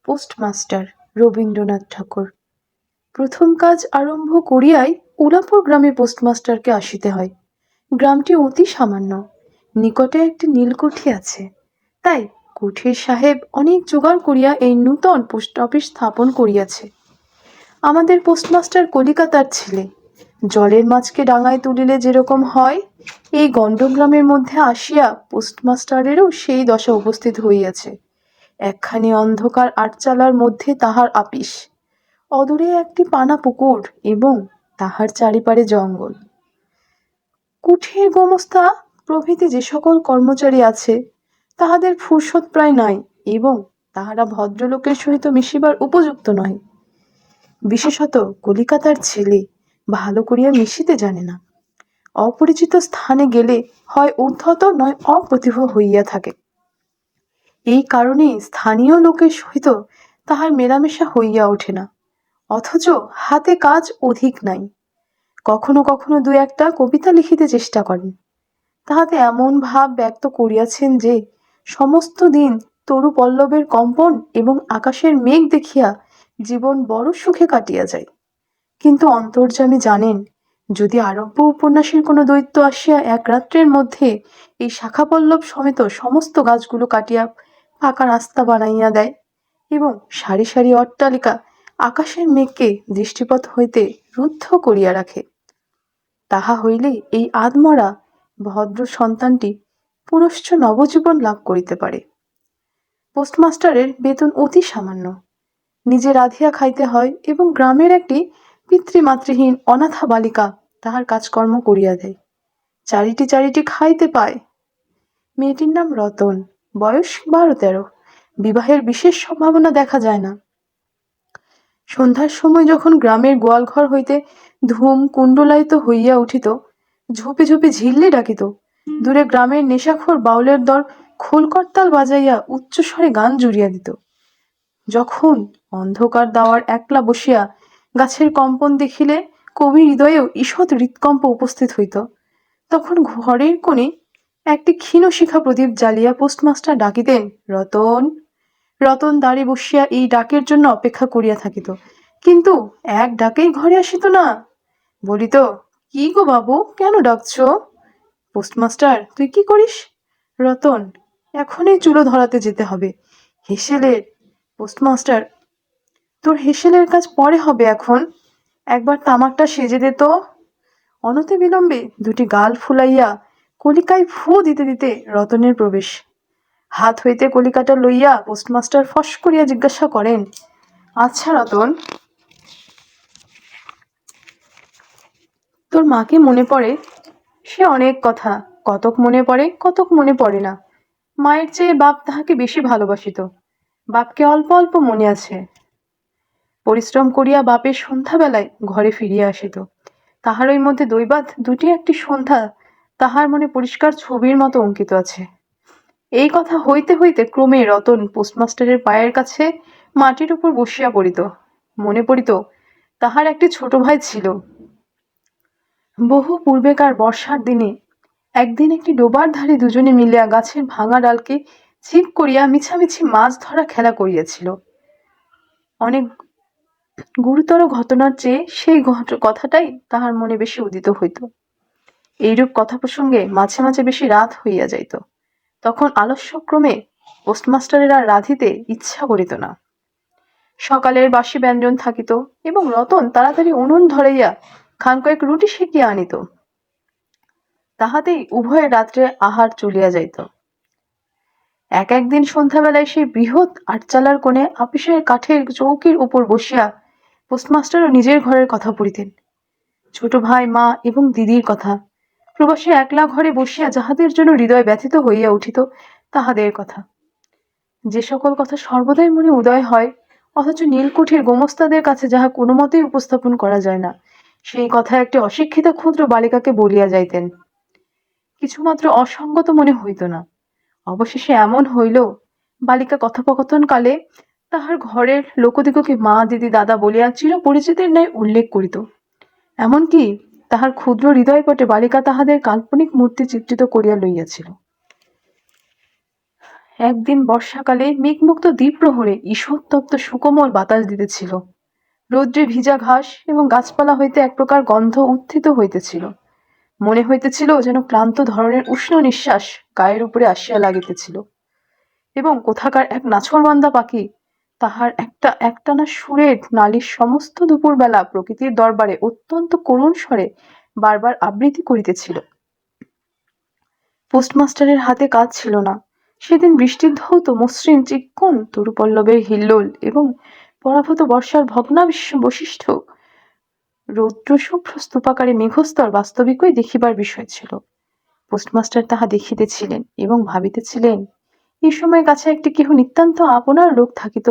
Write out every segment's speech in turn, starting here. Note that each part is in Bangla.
পোস্টমাস্টার রবীন্দ্রনাথ ঠাকুর। প্রথম কাজ আরম্ভ করিয়াই উলাপুর গ্রামে পোস্টমাস্টারকে আসিতে হয়। গ্রামটি অতি সামান্য, নিকটে একটি নীলকুঠি আছে। তাই কুঠির সাহেব অনেক জোগাড় করিয়া এই নূতন পোস্ট অফিস স্থাপন করিয়াছে। আমাদের পোস্টমাস্টার কলিকাতার ছেলে। জলের মাছকে ডাঙায় তুলিলে যেরকম হয়, এই গণ্ডগ্রামের মধ্যে আসিয়া পোস্টমাস্টারেরও সেই দশা উপস্থিত হইয়াছে। একখানি অন্ধকার আটচালার মধ্যে তাহার আপিস, অদূরে একটি পানা পুকুর এবং তাহার চারিপারে জঙ্গল। কুঠির গোমস্তা প্রভৃতি যে সকল কর্মচারী আছে, তাহাদের ফুরসত প্রায় নাই এবং তাহারা ভদ্রলোকের সহিত মিশিবার উপযুক্ত নয়। বিশেষত কলিকাতার ছেলে ভালো করিয়া মিশিতে জানে না। অপরিচিত স্থানে গেলে হয় উদ্ধত নয় অপ্রতিভ হইয়া থাকে। এই কারণে স্থানীয় লোকের সহিত তাহার মেলামেশা হইয়া ওঠে না, অথচ হাতে কাজ অধিক নাই। কখনো কখনো দু একটা কবিতা লিখিতে চেষ্টা করেন। তাহাতে এমন ভাব ব্যক্ত করিয়াছেন যে সমস্ত দিন তরু পল্লবের কম্পন এবং আকাশের মেঘ দেখিয়া জীবন বড় সুখে কাটিয়া যায়। কিন্তু অন্তর্যামী জানেন, যদি আরব্য উপন্যাসের কোনো দৈত্য আসিয়া এক রাত্রের মধ্যে এই শাখাপল্লব সমেত সমস্ত গাছগুলো কাটিয়া পাকা রাস্তা বানাইয়া দেয় এবং সারি সারি অট্টালিকা আকাশের মেঘকে দৃষ্টিপথ হইতে রুদ্ধ করিয়া রাখে, তাহা হইলে এই আধমরা ভদ্র সন্তানটি পুনশ্চ নবজীবন লাভ করিতে পারে। পোস্টমাস্টারের বেতন অতি সামান্য, নিজে রাঁধিয়া খাইতে হয় এবং গ্রামের একটি পিতৃমাতৃহীন অনাথা বালিকা তাহার কাজকর্ম করিয়া দেয়। চারিটি চারিটি খাইতে পায়। মেয়েটির নাম রতন, বয়স 12-13, বিবাহের বিশেষ সম্ভাবনা দেখা যায় না। সন্ধ্যার সময় যখন গ্রামের গোয়ালঘর হইতে ধূম কুণ্ডলায়িত হইয়া উঠিত, ঝোপে ঝোপে ঝিল্লি ডাকিত, দূরে গ্রামের নেশাখোর বাউলের দল খোলকর্তাল বাজাইয়া উচ্চস্বরে গান জুড়িয়া দিত। যখন অন্ধকার দাওয়ার একলা বসিয়া গাছের কম্পন দেখিলে কবি হৃদয়েও ঈষৎ হৃৎকম্প উপস্থিত হইত, তখন ঘরের কোণে একটি ক্ষীণ শিখা প্রদীপ জ্বালিয়া পোস্টমাস্টার ডাকিতেন, রতন। রতন দাঁড়ে বসিয়া এই ডাকের জন্য অপেক্ষা করিয়া থাকিত, কিন্তু এক ডাকেই ঘরে আসিত না। বলিত, কি গো বাবু, কেন ডাকছ? পোস্টমাস্টার, তুই কি করিস? রতন, এখনই চুলো ধরাতে যেতে হবে। হেসেলের। পোস্টমাস্টার, তোর হেসেলের কাজ পরে হবে, এখন একবার তামাকটা সেজে দে তো। অনতি বিলম্বে দুটি গাল ফুলাইয়া কলিকায় ফু দিতে দিতে রতনের প্রবেশ। হাত হইতে কলিকাটা লইয়া পোস্টমাস্টার ফস করিয়া জিজ্ঞাসা করেন, আচ্ছা রতন, তোর মাকে মনে পড়ে? সে অনেক কথা, কতক মনে পড়ে কতক মনে পড়ে না। মায়ের চেয়ে বাপ তাহাকে বেশি ভালোবাসিত। বাপকে অল্প অল্প মনে আছে। পরিশ্রম করিয়া বাপের সন্ধ্যাবেলায় ঘরে ফিরিয়া আসিত। তাহার ওই মধ্যে দৈবাত দুটি একটি সন্ধ্যা তাহার মনে পরিষ্কার ছবির মতো অঙ্কিত আছে। এই কথা হইতে হইতে ক্রমে রতন পোস্টমাস্টারের পায়ের কাছে মাটির উপর বসিয়া পড়িত। মনে পড়িত তাহার একটি ছোট ভাই ছিল। বহু পূর্বেকার বর্ষার দিনে একদিন একটি ডোবার ধারে দুজনে মিলিয়া গাছের ভাঙা ডালকে ছিপ করিয়া মিছামিছি মাছ ধরা খেলা করিয়াছিল। অনেক গুরুতর ঘটনার চেয়ে সেই কথাটাই তাহার মনে বেশি উদিত হইত। এইরূপ কথা প্রসঙ্গে মাঝে মাঝে বেশি রাত হইয়া যাইত। তখন আলস্যক্রমে পোস্টমাস্টারের আর রাঁধিতে ইচ্ছা করিত না। সকালের বাসি ব্যঞ্জন থাকিত এবং রতন তাড়াতাড়ি উনুন ধরাইয়া খান কয়েক রুটি সেকিয়া আনিত। তাহাতেই উভয়ের রাত্রে আহার চলিয়া যাইত। একদিন সন্ধ্যাবেলায় সেই বৃহৎ আটচালার কোণে আপিসের কাঠের চৌকির উপর বসিয়া পোস্টমাস্টারও নিজের ঘরের কথা পড়িতেন, ছোট ভাই, মা এবং দিদির কথা, প্রবাসী একলা ঘরে বসিয়া যাহাদের জন্য হৃদয় ব্যথিত হইয়া উঠিত তাহাদের কথা, যে সকল কথা সর্বদাই মনে উদয় হয় অথচ নীলকুঠির গোমস্তাদের কাছে যাহা কোনো মতেই উপস্থাপন করা যায় না, সেই কথা একটি অশিক্ষিতা ক্ষুদ্র বালিকাকে বলিয়া যাইতেন। কিছুমাত্র অসঙ্গত মনে হইত না। অবশেষে এমন হইল, বালিকা কথোপকথন কালে তাহার ঘরের লোকদিগকে মা, দিদি, দাদা বলিয়া চিরপরিচিতের ন্যায় উল্লেখ করিত। এমনকি তাহার ক্ষুদ্র হৃদয়পটে বালিকা তাহাদের কাল্পনিক মূর্তি চিত্রিত করিয়া লইয়াছিল। একদিন বর্ষাকালে মেঘমুক্ত দ্বীপ্রহরে ঈষৎতপ্ত সুকোমল বাতাস দিতেছিল। রৌদ্রে ভিজা ঘাস এবং গাছপালা হইতে এক প্রকার গন্ধ উত্থিত হইতেছিল। মনে হইতেছিল যেন ক্লান্ত ধরনের উষ্ণ নিঃশ্বাস গায়ের উপরে আসিয়া লাগিতেছিল, এবং কোথাকার এক নাছোড়বান্দা পাখি তাহার একটানা সুরের নালিশ সমস্ত দুপুরবেলা প্রকৃতির দরবারে অত্যন্ত করুণ স্বরে বারবার আবৃত্তি করিতেছিল। পোস্টমাস্টারের হাতে কাজ ছিল না। সেদিন বৃষ্টির ধৌত মসৃণ চিক্কণ তরুপল্লবের হিল্লোল এবং পরাভূত বর্ষার ভগ্নাবশিষ্ট রৌদ্রশুভ্র স্তূপাকারে মেঘস্তর বাস্তবিকই দেখিবার বিষয় ছিল। পোস্টমাস্টার তাহা দেখিতেছিলেন এবং ভাবিতেছিলেন, এই সময় কাছে একটি কেহ নিতান্ত আপনার লোক থাকিত,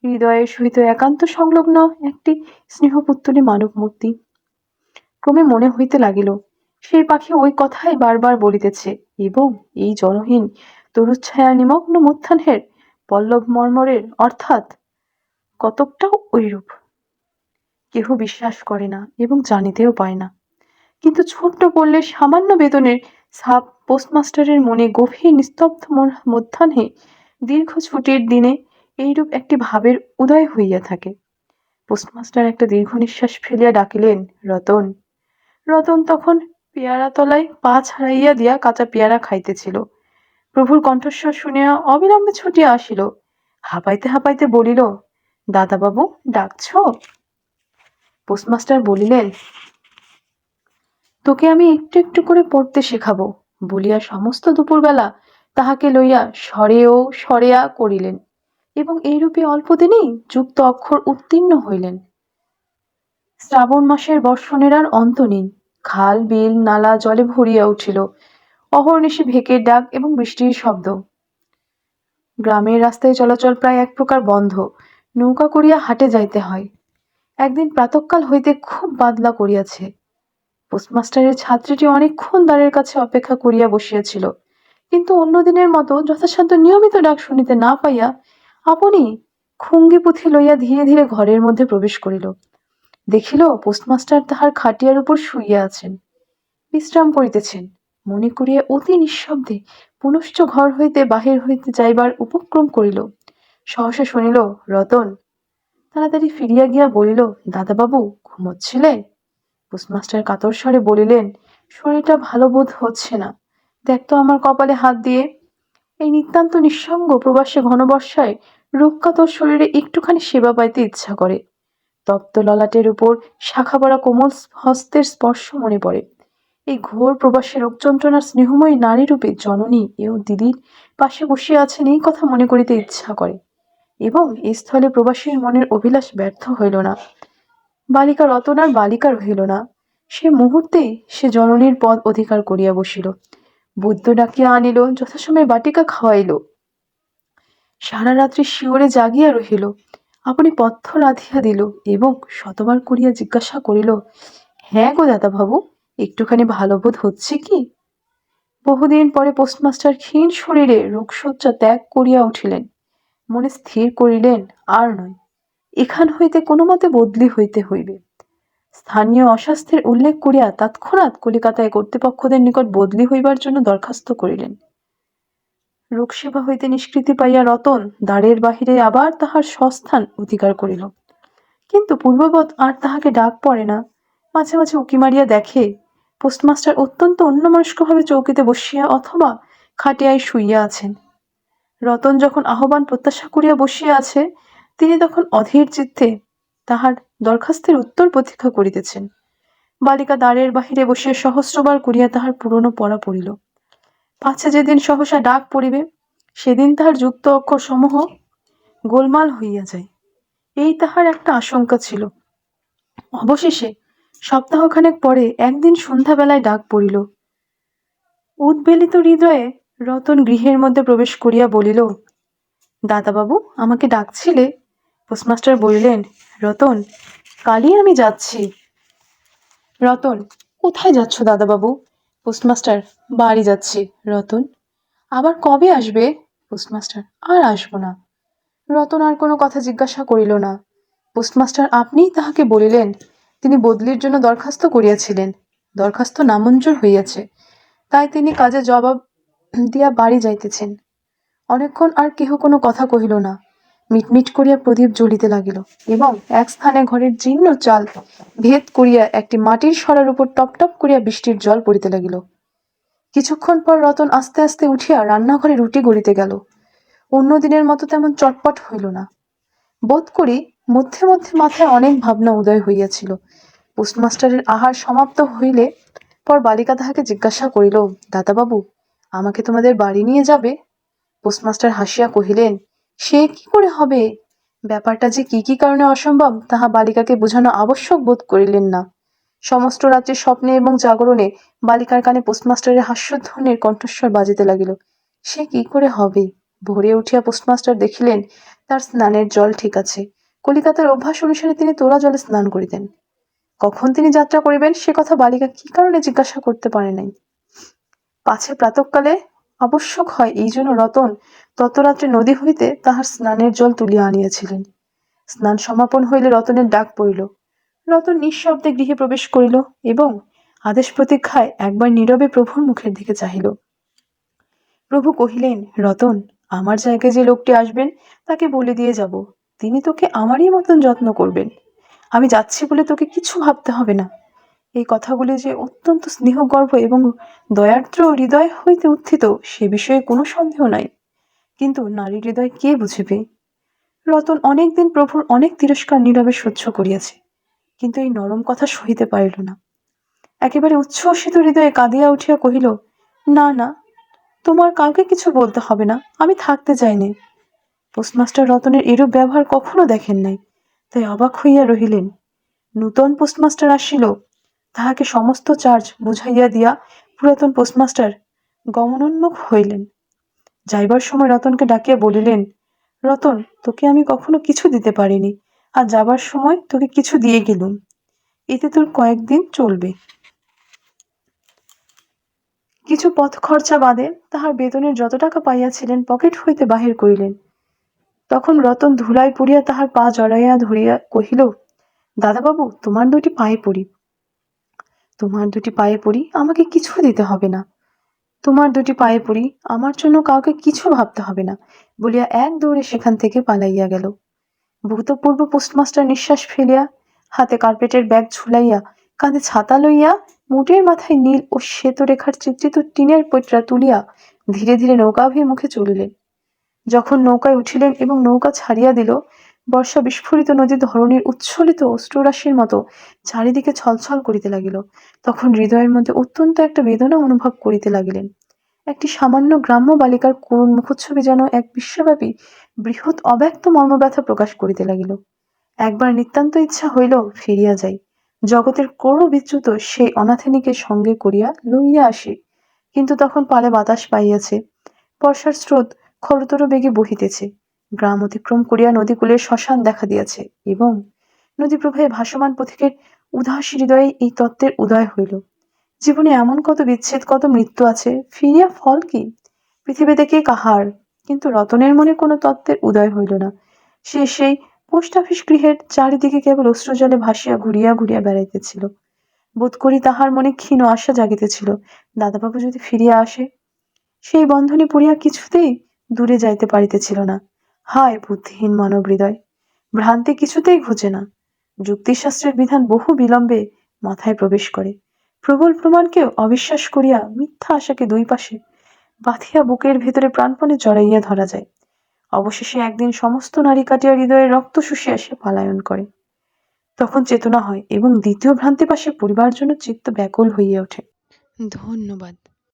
হৃদয়ের সহিত একান্ত সংলগ্ন একটি স্নেহপুত্তলী মানব মূর্তি। ক্রমে মনে হইতে লাগিল, সেই পাখি ওই কথাই বারবার বলিতেছে, এবং এই জলহীন তরুচ্ছায়া নিমগ্ন মধ্যাহ্নের পল্লব মর্মরের অর্থাৎ কতকটাও ঐরূপ। কেহ বিশ্বাস করে না এবং জানিতেও পায় না, কিন্তু ছোট্ট পড়লে সামান্য বেতনের ছাপ পোস্টমাস্টারের মনে গভীর নিস্তব্ধ মধ্যাহ্নে দীর্ঘ ছুটির দিনে এইরূপ একটি ভাবের উদয় হইয়া থাকে। পোস্টমাস্টার একটা দীর্ঘ নিঃশ্বাস ফেলিয়া ডাকিলেন, রতন। রতন তখন পেয়ারা তলায় পা ছাড়াইয়া দিয়া কাঁচা পেয়ারা খাইতেছিল। প্রভুর কণ্ঠস্বর শুনিয়া অবিলম্বে ছুটিয়া আসিল। হাঁপাইতে হাঁপাইতে বলিল, দাদাবাবু ডাকছ? পোস্টমাস্টার বলিলেন, তোকে আমি একটু একটু করে পড়তে শেখাবো বলিয়া সমস্ত দুপুরবেলা তাহাকে লইয়া সরেয়া করিলেন, এবং এইরূপে অল্প দিনেই যুক্ত অক্ষর উত্তীর্ণ হইলেন। শ্রাবণ মাসের বর্ষণের আর অন্ত নেই। খাল বিল নালা জলে ভরিয়া উঠিল। অহর্নিশি ভেকের ডাক এবং বৃষ্টির শব্দ। গ্রামের রাস্তায় চলাচল প্রায় এক প্রকার বন্ধ। নৌকা করিয়া হাটে যাইতে হয়। একদিন প্রাতঃকাল হইতে খুব বাদলা করিয়াছে। পোস্টমাস্টারের ছাত্রীটি অনেকক্ষণ দ্বারের কাছে অপেক্ষা করিয়া বসিয়াছিল, কিন্তু অন্য দিনের মতো যথাসাধ্য নিয়মিত ডাক শুনিতে না পাইয়া আপনি খুঙ্গি পুঁথি লইয়া ধীরে ধীরে ঘরের মধ্যে প্রবেশ করিল। দেখিল পোস্টমাস্টার তাহার খাটিয়ার উপর শুইয়া আছেন, বিশ্রাম করিতেছেন। মনে করিয়া অতি নিঃশব্দে পুনশ্চ ঘর হইতে বাহির হইতে যাইবার উপক্রম করিল। সহসা শুনিল, রতন। তাড়াতাড়ি ফিরিয়া গিয়া বলিল, দাদাবাবু ঘুমোচ্ছিলে? পোস্টমাস্টার কাতর স্বরে বলিলেন, শরীরটা ভালো বোধ হচ্ছে না, দেখ তো আমার কপালে হাত দিয়ে। এই নিতান্ত নিঃসঙ্গ প্রবাসে ঘনবর্ষায় রোগকাতর শরীরে একটুখানি সেবা পাইতে ইচ্ছা করে। তপ্ত ললাটের উপর শাখা পড়া কোমল হস্তের স্পর্শ মনে পড়ে। এই ঘোর প্রবাসে রোগ যন্ত্রণার স্নেহময়ী নারী রূপে জননী এবং দিদির পাশে বসিয়া আছেন, এই কথা মনে করিতে ইচ্ছা করে, এবং এই স্থলে প্রবাসীর মনের অভিলাষ ব্যর্থ হইল না। বালিকা রতন আর বালিকা রহিল না। সে মুহূর্তেই সে জননীর পদ অধিকার করিয়া বসিল। বুদ্ধ ডাকিয়া আনিল, যথাসময়ে বাটিকা খাওয়াইল। সারা রাত্রি শিওরে জাগিয়া রহিল। আপনি পথ্য রাধিয়া দিল এবং শতবার করিয়া জিজ্ঞাসা করিল, হ্যাঁ গো দাদাবাবু, একটুখানি ভালো বোধ হচ্ছে কি? বহুদিন পরে পোস্টমাস্টার ক্ষীণ শরীরে রোগশয্যা ত্যাগ করিয়া উঠিলেন। মনে স্থির করিলেন, আর নয়, এখান হইতে কোনো মতে বদলি হইতে হইবে। স্থানীয় অস্বাস্থ্যের উল্লেখ করিয়া তৎক্ষণাৎ কলিকাতায় কর্তৃপক্ষদের নিকট বদলি হইবার জন্য দরখাস্ত করিলেন। রোগসেবা হইতে নিষ্কৃতি পাইয়া রতন দ্বারের বাহিরে আবার তাহার স্বস্থান অধিকার করিল, কিন্তু পূর্ববৎ আর তাহাকে ডাক পড়ে না। মাঝে মাঝে উঁকি মারিয়া দেখে পোস্টমাস্টার অত্যন্ত অন্যমনস্কভাবে চৌকিতে বসিয়া অথবা খাটিয়ায় শুইয়া আছেন। রতন যখন আহ্বান প্রত্যাশা করিয়া বসিয়া আছে, তিনি তখন অধীর চিত্তে তাহার দরখাস্তের উত্তর প্রতীক্ষা করিতেছেন। বালিকা দ্বারের বাহিরে বসিয়া সহস্রবার করিয়া তাহার পুরনো পড়া পড়িল। পাছে যেদিন সহসা ডাক পড়িবে, সেদিন তাহার যুক্ত অক্ষর সমূহ গোলমাল হইয়া যায়, এই তাহার একটা আশঙ্কা ছিল। অবশেষে সপ্তাহখানেক পরে একদিন সন্ধ্যাবেলায় ডাক পড়িল। উদ্বেলিত হৃদয়ে রতন গৃহের মধ্যে প্রবেশ করিয়া বলিল, দাদাবাবু আমাকে ডাকছিলে? পোস্টমাস্টার বলিলেন, রতন, কালই আমি যাচ্ছি। রতন, কোথায় যাচ্ছ দাদাবাবু? পোস্টমাস্টার, বাড়ি যাচ্ছি। রতন, আবার কবে আসবে? পোস্টমাস্টার, আর আসবো না। রতন আর কোনো কথা জিজ্ঞাসা করিল না। পোস্টমাস্টার আপনিই তাহাকে বলিলেন, তিনি বদলির জন্য দরখাস্ত করিয়াছিলেন, দরখাস্ত নামঞ্জুর হইয়াছে, তাই তিনি কাজে জবাব দিয়া বাড়ি যাইতেছেন। অনেকক্ষণ আর কেহ কোনো কথা কহিল না। মিটমিট করিয়া প্রদীপ জ্বলিতে লাগিল এবং এক স্থানে ঘরের জীর্ণ চাল ভেদ করিয়া একটি মাটির সরার উপর টপ টপ করিয়া বৃষ্টির জল পড়িতে লাগিল। কিছুক্ষণ পর রতন আস্তে আস্তে উঠিয়া রান্নাঘরে রুটি গড়িতে গেল। অন্য দিনের মতো তেমন চটপট হইল না। বোধ করি মধ্যে মধ্যে মাথায় অনেক ভাবনা উদয় হইয়াছিল। পোস্টমাস্টারের আহার সমাপ্ত হইলে পর বালিকা তাহাকে জিজ্ঞাসা করিল, দাদাবাবু, আমাকে তোমাদের বাড়ি নিয়ে যাবে? পোস্টমাস্টার হাসিয়া কহিলেন, সে কি করে হবে? ব্যাপারটা যে কি কি কারণে অসম্ভব তাহা বালিকাকে বোঝানো আবশ্যক বোধ করিলেন না। সমস্ত রাত্রি স্বপ্নে এবং জাগরণে বালিকার কানে পোস্টমাস্টারের হাস্যধ্বনির কণ্ঠস্বর বাজিতে লাগিল। সে কি করে হবে? ভোরে উঠিয়া পোস্টমাস্টার দেখিলেন তার স্নানের জল ঠিক আছে। কলিকাতার অভ্যাস অনুসারে তিনি তোড়া জলে স্নান করিতেন। কখন তিনি যাত্রা করিবেন সে কথা বালিকা কি কারণে জিজ্ঞাসা করতে পারে নাই। পাছে প্রাতঃকালে আবশ্যক হয়, এই জন্য রতন ততরাত্রে নদী হইতে তাহার স্নানের জল তুলিয়া আনিয়াছিলেন। স্নান সমাপন হইলে রতনের ডাক পড়িল। রতন নিঃশব্দে গৃহে প্রবেশ করিল এবং আদেশ প্রতীক্ষায় একবার নীরবে প্রভুর মুখের দিকে চাহিল। প্রভু কহিলেন, রতন, আমার জায়গায় যে লোকটি আসবেন তাকে বলে দিয়ে যাব, তিনি তোকে আমারই মতন যত্ন করবেন। আমি যাচ্ছি বলে তোকে কিছু ভাবতে হবে না। এই কথাগুলি যে অত্যন্ত স্নেহগর্ভ এবং দয়ার্দ্র হৃদয় হইতে উত্থিত সে বিষয়ে কোনো সন্দেহ নাই। কিন্তু নারীর হৃদয় কে বুঝিবে? রতন অনেকদিন প্রভুর অনেক তিরস্কার নীরবে সহ্য করিয়াছে, কিন্তু এই নরম কথা সহিতে পারিল না। একেবারে উচ্ছ্বসিত হৃদয়ে কাঁদিয়া উঠিয়া কহিল, না না, তোমার কাউকে কিছু বলতে হবে না, আমি থাকতে চাইনি। পোস্টমাস্টার রতনের এরূপ ব্যবহার কখনো দেখেন নাই, তাই অবাক হইয়া রহিলেন। নূতন পোস্টমাস্টার আসিল, তাহাকে সমস্ত চার্জ বুঝাইয়া দিয়া পুরাতন পোস্টমাস্টার গমনোন্মুখ হইলেন। যাইবার সময় রতনকে ডাকিয়া বলিলেন, রতন, তোকে আমি কখনো কিছু দিতে পারিনি, আর যাবার সময় তোকে কিছু দিয়ে গেলুম, এতে তোর কয়েকদিন চলবে। কিছু পথ খরচা বাদে তাহার বেতনের যত টাকা পাইয়াছিলেন পকেট হইতে বাহির করিলেন। তখন রতন ধুলায় পড়িয়া তাহার পা জড়াইয়া ধরিয়া কহিল, দাদাবাবু, তোমার দুটি পায়ে পড়ি, তোমার দুটি পায়ে পড়ি, আমাকে কিছু দিতে হবে না। তোমার দুটি পায়ে পড়ি, আমার জন্য কাউকে কিছু ভাবতে হবে না, বলিয়া এক দৌড়ে সেখান থেকে পালাইয়া গেল। ভূতপূর্ব পোস্টমাস্টার নিঃশ্বাস ফেলিয়া হাতে কার্পেটের ব্যাগ ঝুলাইয়া কাঁধে ছাতা লইয়া মুটের মাথায় নীল ও শ্বেত রেখার চিত্রিত টিনের পৈট্রা তুলিয়া ধীরে ধীরে নৌকাভিমুখে চলিলেন। যখন নৌকায় উঠিলেন এবং নৌকা ছাড়িয়া দিল, বর্ষা বিস্ফোরিত নদীর ধরণীর উচ্ছ্বলিত অশ্রুরাশির মতো চারিদিকে ছলছল করিতে লাগিল। তখন হৃদয়ের মধ্যে অত্যন্ত একটা বেদনা অনুভব করিতে লাগিলেন। একটি সামান্য গ্রাম্য বালিকার করুণ মুখচ্ছবি যেন এক বিশ্বব্যাপী বৃহৎ অব্যক্ত মর্মব্যথা প্রকাশ করিতে লাগিল। একবার নিতান্ত ইচ্ছা হইল ফিরিয়া যাই, জগতের ক্রোড় বিচ্যুত সেই অনাথিনীকে সঙ্গে করিয়া লইয়া আসি। কিন্তু তখন পালে বাতাস পাইয়াছে, বর্ষার স্রোত খরতর বেগে বহিতেছে, গ্রাম অতিক্রম করিয়া নদীকূলের শ্মশান দেখা দিয়াছে এবং নদী প্রবাহে ভাসমান পথিকের উদাস হৃদয়ে এই তত্ত্বের উদয় হইল। জীবনে এমন কত বিচ্ছেদ, কত মৃত্যু আছে, ফিরিয়া ফল কি? পৃথিবীতে কে কাহার? কিন্তু রতনের মনে কোনো তত্ত্বের উদয় হইল না। সে সেই পোস্ট অফিস গৃহের চারিদিকে কেবল অশ্রুজলে ভাসিয়া ঘুরিয়া ঘুরিয়া বেড়াইতেছিল। বোধ করি তাহার মনে ক্ষীণ আশা জাগিতেছিল, দাদাবাবু যদি ফিরিয়া আসে। সেই বন্ধনে পড়িয়া কিছুতেই দূরে যাইতে পারিতেছিল না। হায় বুদ্ধিহীন মানব হৃদয়! ভ্রান্তি কিছুতেই ঘুচে না। যুক্তিশাস্ত্রের বিধান বহু বিলম্বে মাথায় প্রবেশ করে। প্রবল প্রমাণকেও অবিশ্বাস করিয়া মিথ্যা আশাকে দুই পাশে বাঁধিয়া বুকের ভেতরে প্রাণপণে জড়াইয়া ধরা যায়। অবশেষে একদিন সমস্ত নারী কাটিয়া হৃদয়ের রক্ত শুষিয়া সে পলায়ন করে। তখন চেতনা হয় এবং দ্বিতীয় ভ্রান্তি পাশে পরিবার জন্য চিত্ত ব্যাকুল হইয়া ওঠে। ধন্যবাদ।